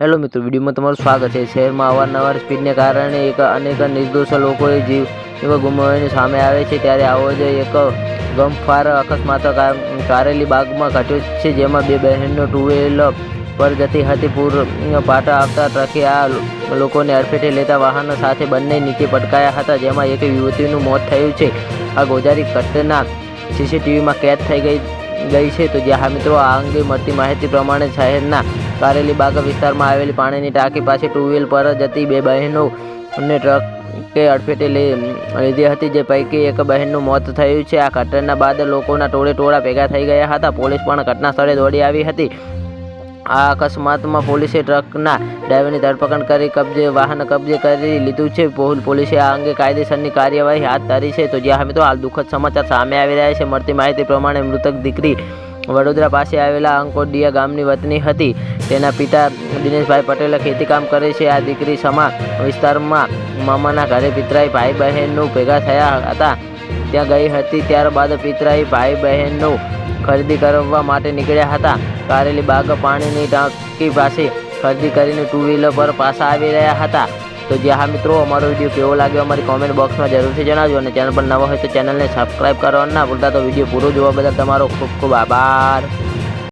Hello મિત્રો, વિડીયોમાં તમારું સ્વાગત છે। શહેરમાં અવારનવાર સ્પીડને કારણે અનેક નિર્દોષ લોકોએ જીવ ગુમાવવાની સામે આવે છે, ત્યારે આવો જ એક ગમખ્વાર અકસ્માત કારેલી બાગમાં ઘટ્યો છે, જેમાં બે બહેનો ટુ વ્હીલર પર જતી હતી। પૂર પાટા આવતા ટ્રકે આ લોકોને અડફેટે લેતા વાહન સાથે બંને નીચે પટકાયા હતા, જેમાં એક યુવતીનું મોત થયું છે। આ ગોઝારી ઘટના સીસીટીવીમાં કેદ થઈ ગઈ છે। તો જ્યાં મિત્રો આ અંગે મળતી માહિતી પ્રમાણે શહેરના કારેલી બાગ વિસ્તારમાં આવેલી પાણીની ટાંકી પાસે ટુ વ્હીલર પર જતી બે બહેનોને ટ્રકે અડફેટે લીધી હતી, જે પૈકી એક બહેનનું મોત થયું છે। આ ઘટના બાદ લોકોના ટોળા ભેગા થઈ ગયા હતા। પોલીસ પણ ઘટના સ્થળે દોડી આવી હતી। આ અકસ્માતમાં પોલીસે ટ્રકના ડ્રાઈવરની ધરપકડ કરી વાહન કબજે કરી લીધું છે। પોલીસે આ અંગે કાયદેસરની કાર્યવાહી હાથ ધરી છે। તો જ્યાં મિત્રો હાલ દુઃખદ સમાચાર સામે આવી રહ્યા છે। મળતી માહિતી પ્રમાણે મૃતક દીકરી વડોદરા પાસે આવેલા અંકોડિયા ગામની વતની હતી। તેના પિતા દિનેશભાઈ પટેલ ખેતીકામ કરે છે। આ દીકરી સમા વિસ્તારમાં મામાના ઘરે પિતરાઈ ભાઈ બહેનો ભેગા થયા હતા ત્યાં ગઈ હતી। ત્યારબાદ પિતરાઈ ભાઈ બહેનો ખરીદી કરવા માટે નીકળ્યા હતા। કારેલી બાગ પાણીની ટાંકી પાસે ખરીદી કરીને ટુ વ્હીલર પર પાછા આવી રહ્યા હતા। તો જ્યાં મિત્રો અમારો વિડીયો કેવો લાગ્યો અમારી કોમેન્ટ બોક્સમાં જરૂરથી જણાવજો, અને ચેનલ પર નવા હોય તો ચેનલને સબસ્ક્રાઈબ કરવાનું ના ભૂલતા। તો વિડીયો પૂરો જોવા બદલ તમારો ખૂબ ખૂબ આભાર।